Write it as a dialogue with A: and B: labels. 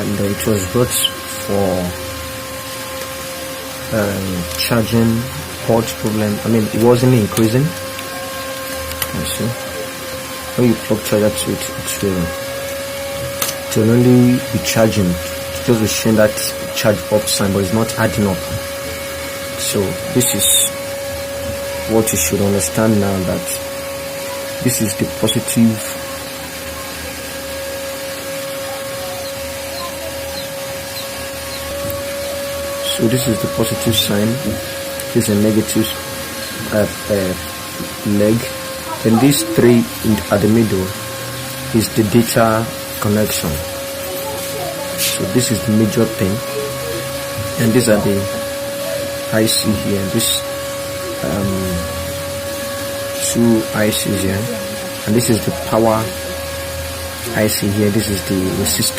A: and it was brought for charging port problem. I mean, it wasn't increasing. You see, when you plug charger to it, it will only be charging. It just will show that charge up sign, but it's not adding up. So this is what you should understand now, that this is the positive so this is the positive sign, this is a negative leg, and these three at the middle is the data connection. So this is the major thing, and these are the IC here, this two ICs here, and this is the power IC here, this is the resistor.